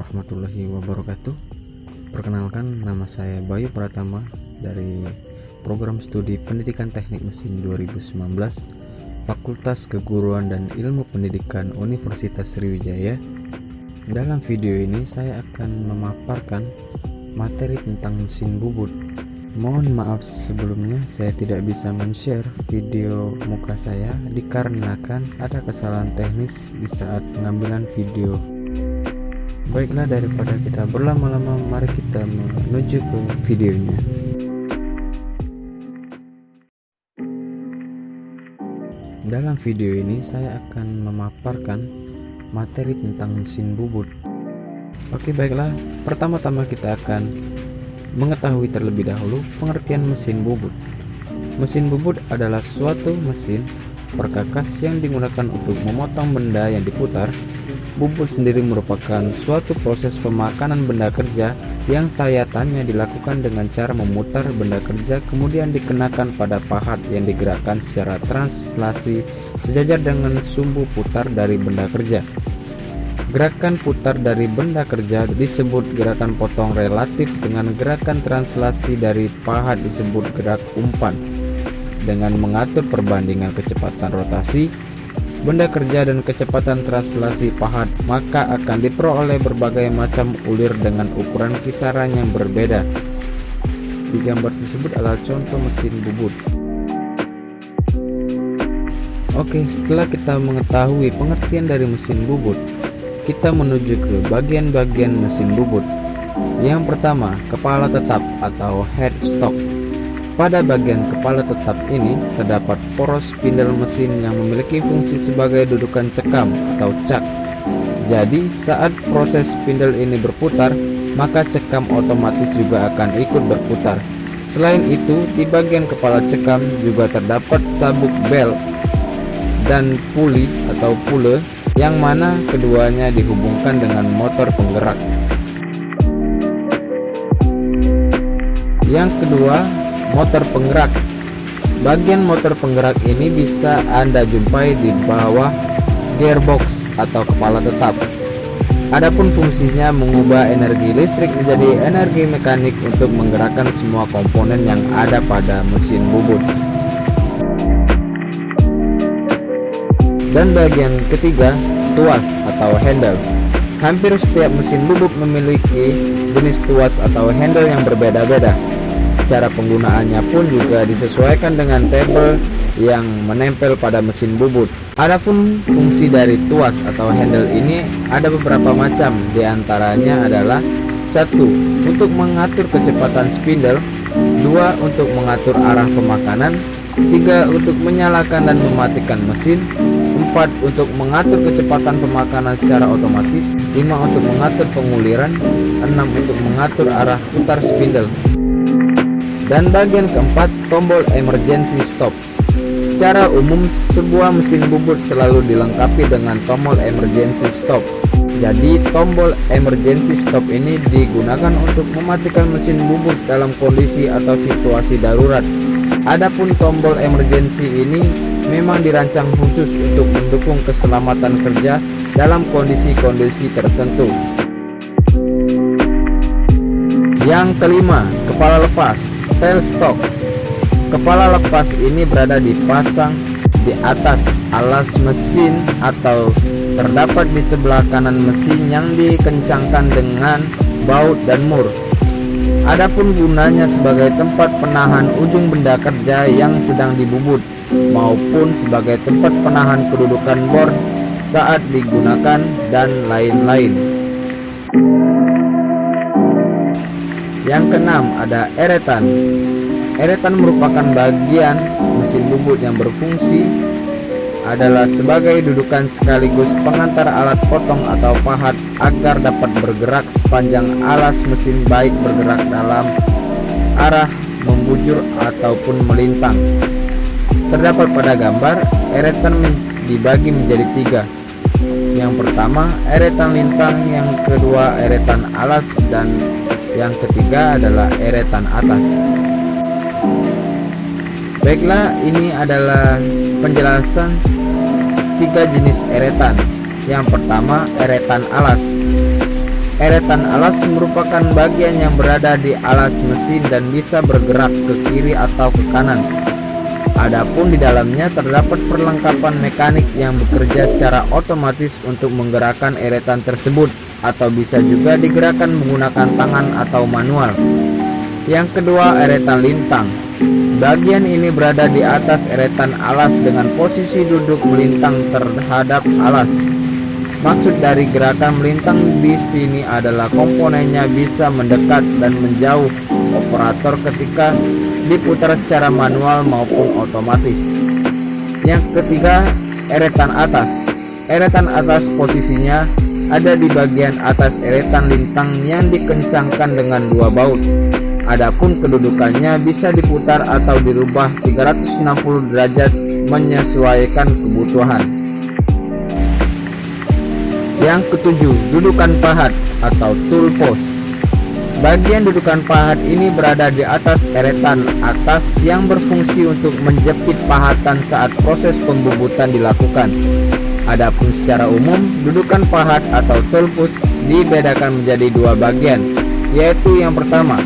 warahmatullahi wabarakatuh. Perkenalkan, nama saya Bayu Pratama dari Program Studi Pendidikan Teknik Mesin 2019, Fakultas Keguruan dan Ilmu Pendidikan Universitas Sriwijaya. Dalam video ini saya akan memaparkan materi tentang mesin bubut. Mohon maaf sebelumnya saya tidak bisa men-share video muka saya dikarenakan ada kesalahan teknis di saat pengambilan video. Baiklah, daripada kita berlama-lama, mari kita menuju ke videonya. Dalam video ini saya akan memaparkan materi tentang mesin bubut. Oke, baiklah, pertama-tama kita akan mengetahui terlebih dahulu pengertian mesin bubut. Mesin bubut adalah suatu mesin perkakas yang digunakan untuk memotong benda yang diputar. Bubut sendiri merupakan suatu proses pemakanan benda kerja yang sayatan dilakukan dengan cara memutar benda kerja kemudian dikenakan pada pahat yang digerakkan secara translasi sejajar dengan sumbu putar dari benda kerja. Gerakan putar dari benda kerja disebut gerakan potong relatif, dengan gerakan translasi dari pahat disebut gerak umpan. Dengan mengatur perbandingan kecepatan rotasi benda kerja dan kecepatan translasi pahat, maka akan diperoleh berbagai macam ulir dengan ukuran kisaran yang berbeda. Di gambar tersebut adalah contoh mesin bubut. Oke, setelah kita mengetahui pengertian dari mesin bubut, kita menuju ke bagian-bagian mesin bubut. Yang pertama, kepala tetap atau headstock. Pada bagian kepala tetap ini terdapat poros spindle mesin yang memiliki fungsi sebagai dudukan cekam atau cak. Jadi saat proses spindle ini berputar, maka cekam otomatis juga akan ikut berputar. Selain itu, di bagian kepala cekam juga terdapat sabuk bel dan puli atau pule, yang mana keduanya dihubungkan dengan motor penggerak. Yang kedua, motor penggerak. Bagian motor penggerak ini bisa Anda jumpai di bawah gearbox atau kepala tetap. Adapun fungsinya mengubah energi listrik menjadi energi mekanik untuk menggerakkan semua komponen yang ada pada mesin bubut. Dan bagian ketiga, tuas atau handle. Hampir setiap mesin bubut memiliki jenis tuas atau handle yang berbeda-beda. Cara penggunaannya pun juga disesuaikan dengan tabel yang menempel pada mesin bubut. Adapun fungsi dari tuas atau handle ini ada beberapa macam, diantaranya adalah 1. Untuk mengatur kecepatan spindle, 2. Untuk mengatur arah pemakanan, 3. Untuk menyalakan dan mematikan mesin, 4. Untuk mengatur kecepatan pemakanan secara otomatis, 5. Untuk mengatur penguliran, 6. Untuk mengatur arah putar spindle. Dan bagian keempat, tombol emergency stop. Secara umum sebuah mesin bubut selalu dilengkapi dengan tombol emergency stop. Jadi tombol emergency stop ini digunakan untuk mematikan mesin bubut dalam kondisi atau situasi darurat. Adapun tombol emergency ini memang dirancang khusus untuk mendukung keselamatan kerja dalam kondisi-kondisi tertentu. Yang kelima, kepala lepas, tailstock. Kepala lepas ini berada dipasang di atas alas mesin atau terdapat di sebelah kanan mesin yang dikencangkan dengan baut dan mur. Adapun gunanya sebagai tempat penahan ujung benda kerja yang sedang dibubut, maupun sebagai tempat penahan kedudukan bor saat digunakan, dan lain-lain. Yang keenam, ada eretan. Eretan merupakan bagian mesin bubut yang berfungsi adalah sebagai dudukan sekaligus pengantar alat potong atau pahat agar dapat bergerak sepanjang alas mesin, baik bergerak dalam arah membujur ataupun melintang. Terdapat pada gambar, eretan dibagi menjadi 3. Yang pertama, eretan lintang, yang kedua eretan alas, dan yang ketiga adalah eretan atas. Baiklah, ini adalah penjelasan 3 jenis eretan. Yang pertama, eretan alas. Eretan alas merupakan bagian yang berada di alas mesin dan bisa bergerak ke kiri atau ke kanan. Adapun di dalamnya terdapat perlengkapan mekanik yang bekerja secara otomatis untuk menggerakkan eretan tersebut, atau bisa juga digerakkan menggunakan tangan atau manual. Yang kedua, eretan lintang. Bagian ini berada di atas eretan alas dengan posisi duduk melintang terhadap alas. Maksud dari gerakan melintang di sini adalah komponennya bisa mendekat dan menjauh operator ketika diputar secara manual maupun otomatis. Yang ketiga, eretan atas. Eretan atas posisinya ada di bagian atas eretan lintang yang dikencangkan dengan dua baut. Adapun kedudukannya bisa diputar atau dirubah 360 derajat menyesuaikan kebutuhan. Yang ketujuh, dudukan pahat atau tool post. Bagian dudukan pahat ini berada di atas eretan atas yang berfungsi untuk menjepit pahatan saat proses pembubutan dilakukan. Adapun secara umum, dudukan pahat atau tool post dibedakan menjadi dua bagian, yaitu yang pertama,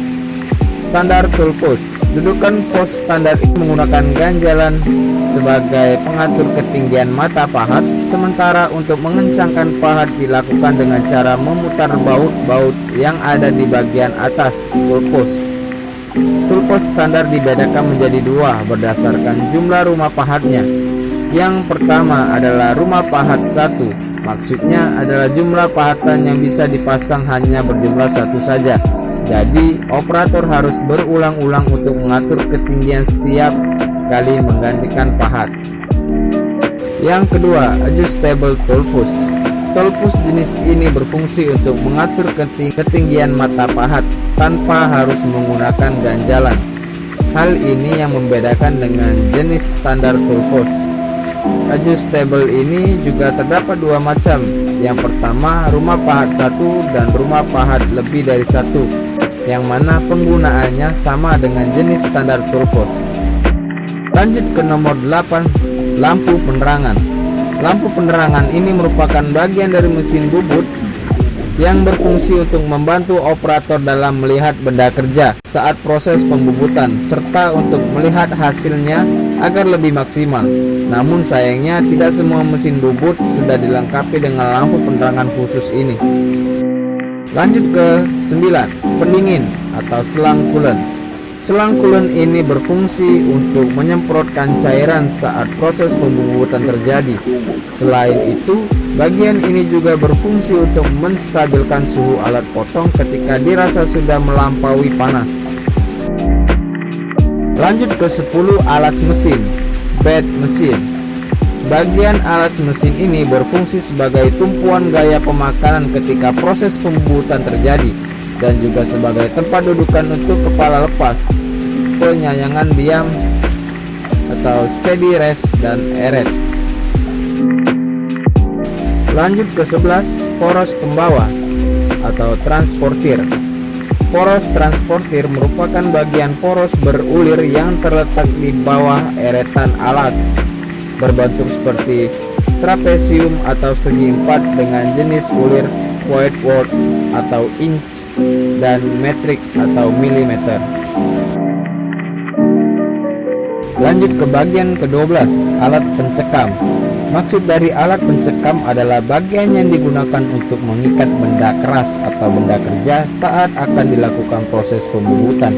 standar tool post. Dudukan pos standar ini menggunakan ganjalan sebagai pengatur ketinggian mata pahat, sementara untuk mengencangkan pahat dilakukan dengan cara memutar baut-baut yang ada di bagian atas tool post. Tool post standar dibedakan menjadi dua berdasarkan jumlah rumah pahatnya. Yang pertama adalah rumah pahat 1, maksudnya adalah jumlah pahatan yang bisa dipasang hanya berjumlah satu saja. Jadi operator harus berulang-ulang untuk mengatur ketinggian setiap kali menggantikan pahat. Yang kedua, adjustable tool post. Tool post jenis ini berfungsi untuk mengatur ketinggian mata pahat tanpa harus menggunakan ganjalan. Hal ini yang membedakan dengan jenis standar tool post. Adjustable ini juga terdapat dua macam. Yang pertama, rumah pahat 1 dan rumah pahat lebih dari 1, yang mana penggunaannya sama dengan jenis standar tool post. Lanjut ke nomor 8, lampu penerangan. Lampu penerangan ini merupakan bagian dari mesin bubut yang berfungsi untuk membantu operator dalam melihat benda kerja saat proses pembubutan, serta untuk melihat hasilnya agar lebih maksimal. Namun sayangnya tidak semua mesin bubut sudah dilengkapi dengan lampu penerangan khusus ini. Lanjut ke 9, pendingin atau selang coolant. Selang coolant ini berfungsi untuk menyemprotkan cairan saat proses pembubutan terjadi. Selain itu, bagian ini juga berfungsi untuk menstabilkan suhu alat potong ketika dirasa sudah melampaui panas. Lanjut ke 10, alas mesin, bed mesin. Bagian alas mesin ini berfungsi sebagai tumpuan gaya pemakanan ketika proses pembubutan terjadi, dan juga sebagai tempat dudukan untuk kepala lepas, penyayangan diam atau steady rest, dan eret. Lanjut ke 11, poros pembawa atau transportir. Poros transportir merupakan bagian poros berulir yang terletak di bawah eretan alas, berbentuk seperti trapesium atau segi empat dengan jenis ulir Whitworth atau inch dan metrik atau milimeter. Lanjut ke bagian ke-12, alat pencekam. Maksud dari alat pencekam adalah bagian yang digunakan untuk mengikat benda keras atau benda kerja saat akan dilakukan proses pembubutan.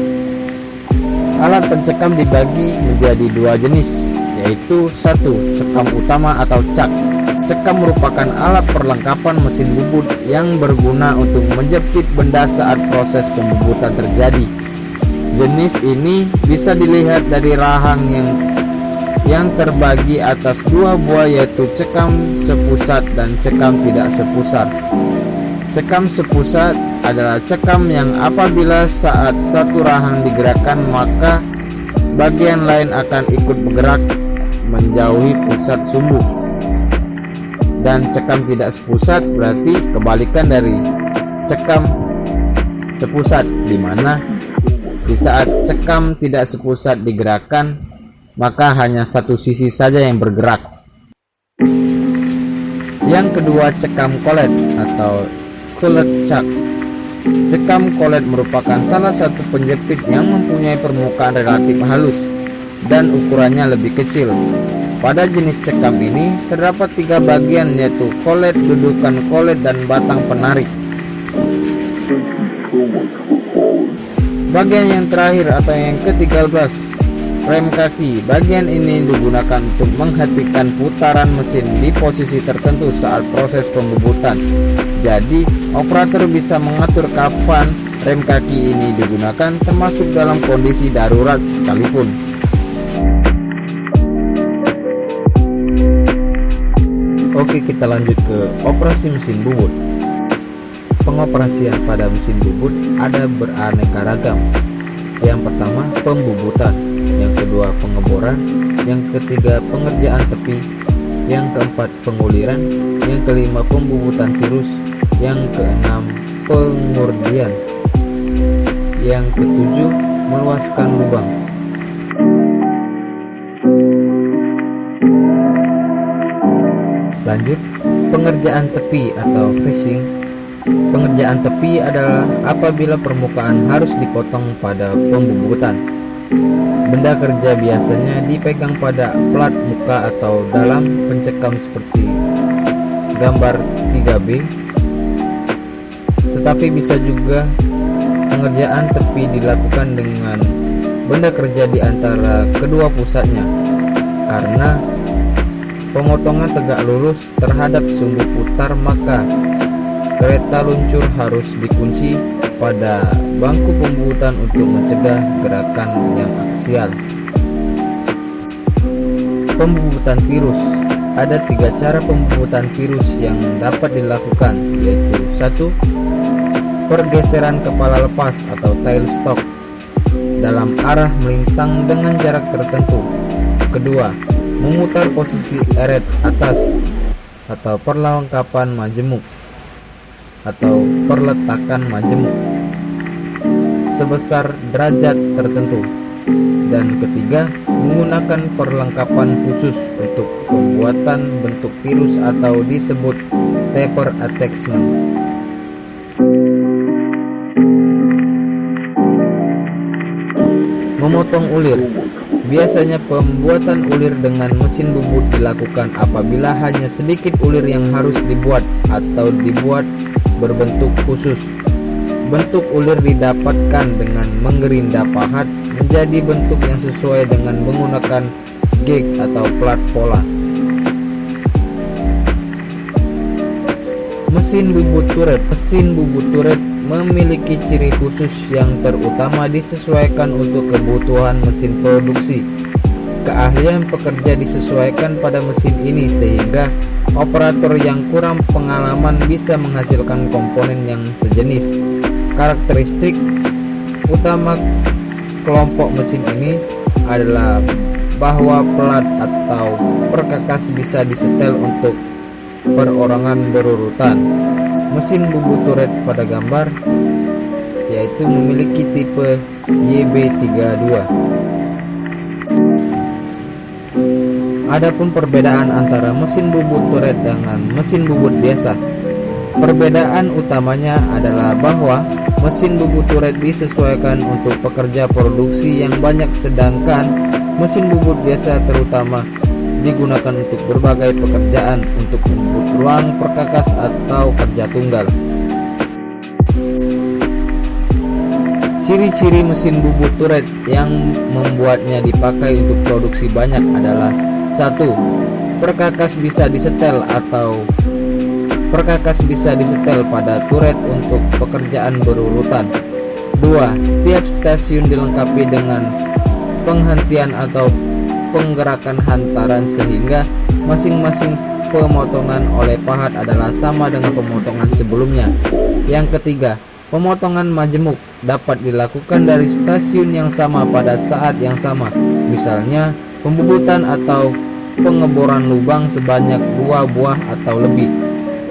Alat pencekam dibagi menjadi dua jenis, yaitu 1, cekam utama atau cak. Cekam merupakan alat perlengkapan mesin bubut yang berguna untuk menjepit benda saat proses pembubutan terjadi. Jenis ini bisa dilihat dari rahang yang terbagi atas dua buah, yaitu cekam sepusat dan cekam tidak sepusat. Cekam sepusat adalah cekam yang apabila saat satu rahang digerakkan maka bagian lain akan ikut bergerak menjauhi pusat sumbu. Dan cekam tidak sepusat berarti kebalikan dari cekam sepusat, di mana di saat cekam tidak sepusat digerakkan maka hanya satu sisi saja yang bergerak. Yang kedua, cekam collet atau collet chuck. Cekam kolet merupakan salah satu penjepit yang mempunyai permukaan relatif halus dan ukurannya lebih kecil. Pada jenis cekam ini terdapat 3 bagian, yaitu kolet, dudukan kolet, dan batang penarik. Bagian yang terakhir atau yang ke-13, rem kaki. Bagian ini digunakan untuk menghentikan putaran mesin di posisi tertentu saat proses pembubutan. Jadi, operator bisa mengatur kapan rem kaki ini digunakan, termasuk dalam kondisi darurat sekalipun. Oke, kita lanjut ke operasi mesin bubut. Pengoperasian pada mesin bubut ada beraneka ragam. Yang pertama, pembubutan. Yang kedua, pengeboran. Yang ketiga, pengerjaan tepi. Yang keempat, penguliran. Yang kelima, pembubutan tirus. Yang keenam, pengurdian. Yang ketujuh, meluaskan lubang. Lanjut, pengerjaan tepi atau facing. Pengerjaan tepi adalah apabila permukaan harus dipotong pada pembubutan. Benda kerja biasanya dipegang pada plat muka atau dalam pencekam seperti gambar 3B. Tetapi bisa juga pengerjaan tepi dilakukan dengan benda kerja di antara kedua pusatnya, karena pemotongan tegak lurus terhadap sumbu putar, maka kereta luncur harus dikunci pada bangku pembubutan untuk mencegah gerakan yang aksial. Pembubutan tirus. Ada 3 cara pembubutan tirus yang dapat dilakukan, yaitu 1. Pergeseran kepala lepas atau tail stock dalam arah melintang dengan jarak tertentu. Kedua, memutar posisi eret atas atau perlengkapan majemuk atau perletakan majemuk sebesar derajat tertentu. Dan ketiga, menggunakan perlengkapan khusus untuk pembuatan bentuk tirus atau disebut taper attachment. Memotong ulir. Biasanya pembuatan ulir dengan mesin bubut dilakukan apabila hanya sedikit ulir yang harus dibuat atau dibuat berbentuk khusus. Bentuk ulir didapatkan dengan menggerinda pahat menjadi bentuk yang sesuai dengan menggunakan gauge atau plat pola. Mesin bubut turret. Mesin bubut turret memiliki ciri khusus yang terutama disesuaikan untuk kebutuhan mesin produksi. Keahlian pekerja disesuaikan pada mesin ini sehingga operator yang kurang pengalaman bisa menghasilkan komponen yang sejenis. Karakteristik utama kelompok mesin ini adalah bahwa pelat atau perkakas bisa disetel untuk perorangan berurutan. Mesin bubut turret pada gambar yaitu memiliki tipe YB32. Adapun perbedaan antara mesin bubut turret dengan mesin bubut biasa. Perbedaan utamanya adalah bahwa mesin bubut turret disesuaikan untuk pekerja produksi yang banyak, sedangkan mesin bubut biasa terutama digunakan untuk berbagai pekerjaan untuk membuat ruang perkakas atau kerja tunggal. Ciri-ciri mesin bubut turret yang membuatnya dipakai untuk produksi banyak adalah 1. Perkakas bisa disetel atau perkakas bisa disetel pada turret untuk pekerjaan berurutan. 2. Setiap stasiun dilengkapi dengan penghentian atau penggerakan hantaran sehingga masing-masing pemotongan oleh pahat adalah sama dengan pemotongan sebelumnya. Yang ketiga, pemotongan majemuk dapat dilakukan dari stasiun yang sama pada saat yang sama, misalnya pembubutan atau pengeboran lubang sebanyak 2 buah atau lebih.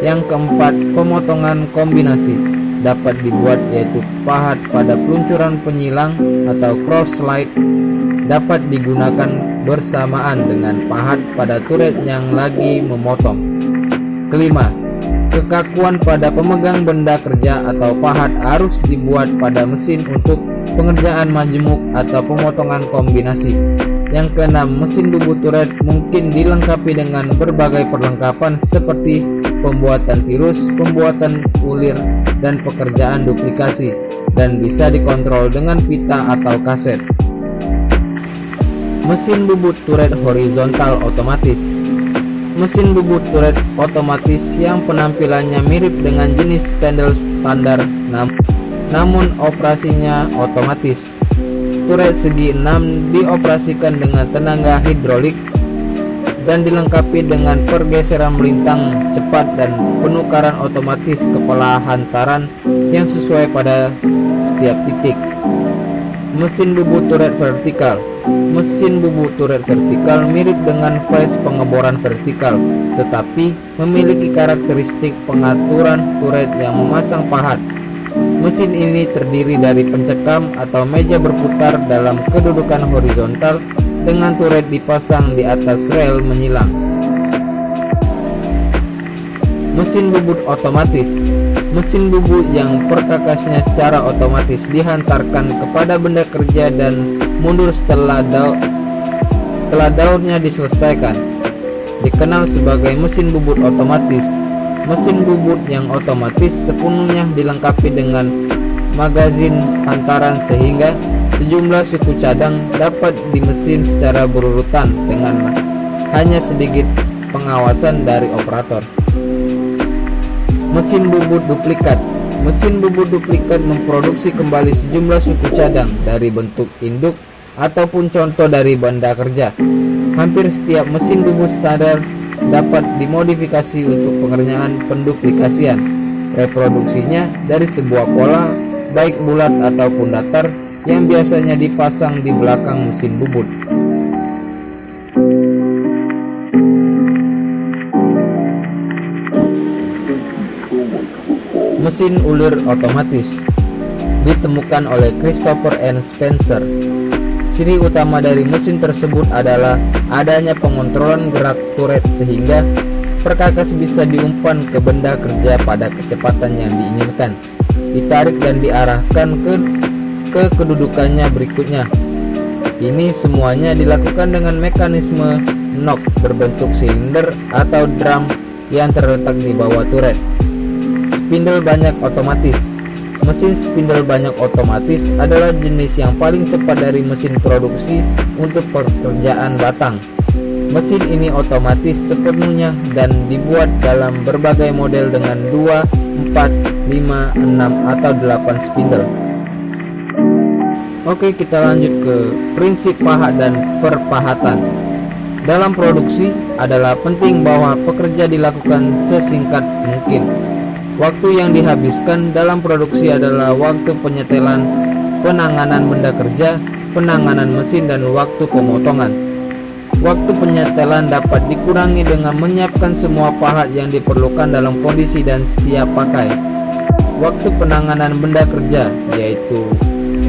Yang keempat, pemotongan kombinasi dapat dibuat, yaitu pahat pada peluncuran penyilang atau cross slide dapat digunakan bersamaan dengan pahat pada turret yang lagi memotong. Kelima, Kekakuan pada pemegang benda kerja atau pahat harus dibuat pada mesin untuk pengerjaan majemuk atau pemotongan kombinasi. Yang keenam, mesin bubut turret mungkin dilengkapi dengan berbagai perlengkapan seperti pembuatan tirus, pembuatan ulir, dan pekerjaan duplikasi, dan bisa dikontrol dengan pita atau kaset. Mesin bubut turret horizontal otomatis. Mesin bubut turret otomatis yang penampilannya mirip dengan jenis standar namun operasinya otomatis. Turret segi 6 dioperasikan dengan tenaga hidrolik dan dilengkapi dengan pergeseran melintang cepat dan penukaran otomatis kepala hantaran yang sesuai pada setiap titik. Mesin bubut turret vertikal. Mesin bubut turret vertikal mirip dengan flash pengeboran vertikal, tetapi memiliki karakteristik pengaturan turret yang memasang pahat. Mesin ini terdiri dari pencekam atau meja berputar dalam kedudukan horizontal dengan turret dipasang di atas rel menyilang. Mesin bubut otomatis. Mesin bubut yang perkakasnya secara otomatis dihantarkan kepada benda kerja dan mundur setelah daurnya diselesaikan. Dikenal sebagai mesin bubut otomatis. Mesin bubut yang otomatis sepenuhnya dilengkapi dengan magazin hantaran sehingga sejumlah suku cadang dapat dimesin secara berurutan dengan hanya sedikit pengawasan dari operator. Mesin bubut duplikat. Mesin bubut duplikat memproduksi kembali sejumlah suku cadang dari bentuk induk ataupun contoh dari benda kerja. Hampir setiap mesin bubut standar dapat dimodifikasi untuk pengerjaan penduplikasian. Reproduksinya dari sebuah pola, baik bulat ataupun datar, yang biasanya dipasang di belakang mesin bubut. Mesin ulir otomatis ditemukan oleh Christopher N. Spencer. Ciri utama dari mesin tersebut adalah adanya pengontrolan gerak turret sehingga perkakas bisa diumpan ke benda kerja pada kecepatan yang diinginkan, ditarik dan diarahkan ke kedudukannya berikutnya. Ini semuanya dilakukan dengan mekanisme knock berbentuk silinder atau drum yang terletak di bawah turret. Spindle banyak otomatis. Mesin spindle banyak otomatis adalah jenis yang paling cepat dari mesin produksi untuk pekerjaan batang. Mesin ini otomatis sepenuhnya dan dibuat dalam berbagai model dengan 2, 4, 5, 6, atau 8 spindle. Oke, kita lanjut ke prinsip pahat dan perpahatan. Dalam produksi adalah penting bahwa pekerja dilakukan sesingkat mungkin. Waktu yang dihabiskan dalam produksi adalah waktu penyetelan, penanganan benda kerja, penanganan mesin, dan waktu pemotongan. Waktu penyetelan dapat dikurangi dengan menyiapkan semua pahat yang diperlukan dalam kondisi dan siap pakai. Waktu penanganan benda kerja, yaitu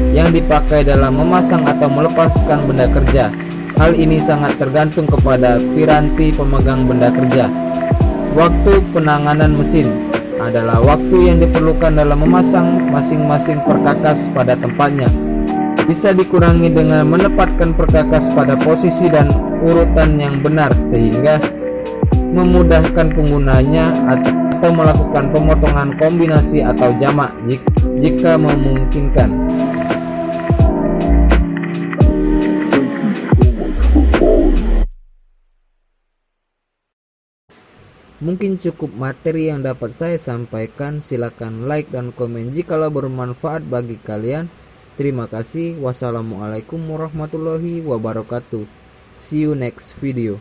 yang dipakai dalam memasang atau melepaskan benda kerja. Hal ini sangat tergantung kepada piranti pemegang benda kerja. Waktu penanganan mesin adalah waktu yang diperlukan dalam memasang masing-masing perkakas pada tempatnya. Bisa dikurangi dengan menempatkan perkakas pada posisi dan urutan yang benar sehingga memudahkan penggunanya atau melakukan pemotongan kombinasi atau jamak jika memungkinkan. Mungkin cukup materi yang dapat saya sampaikan. Silakan like dan komen jikalau bermanfaat bagi kalian. Terima kasih. Wassalamualaikum warahmatullahi wabarakatuh. See you next video.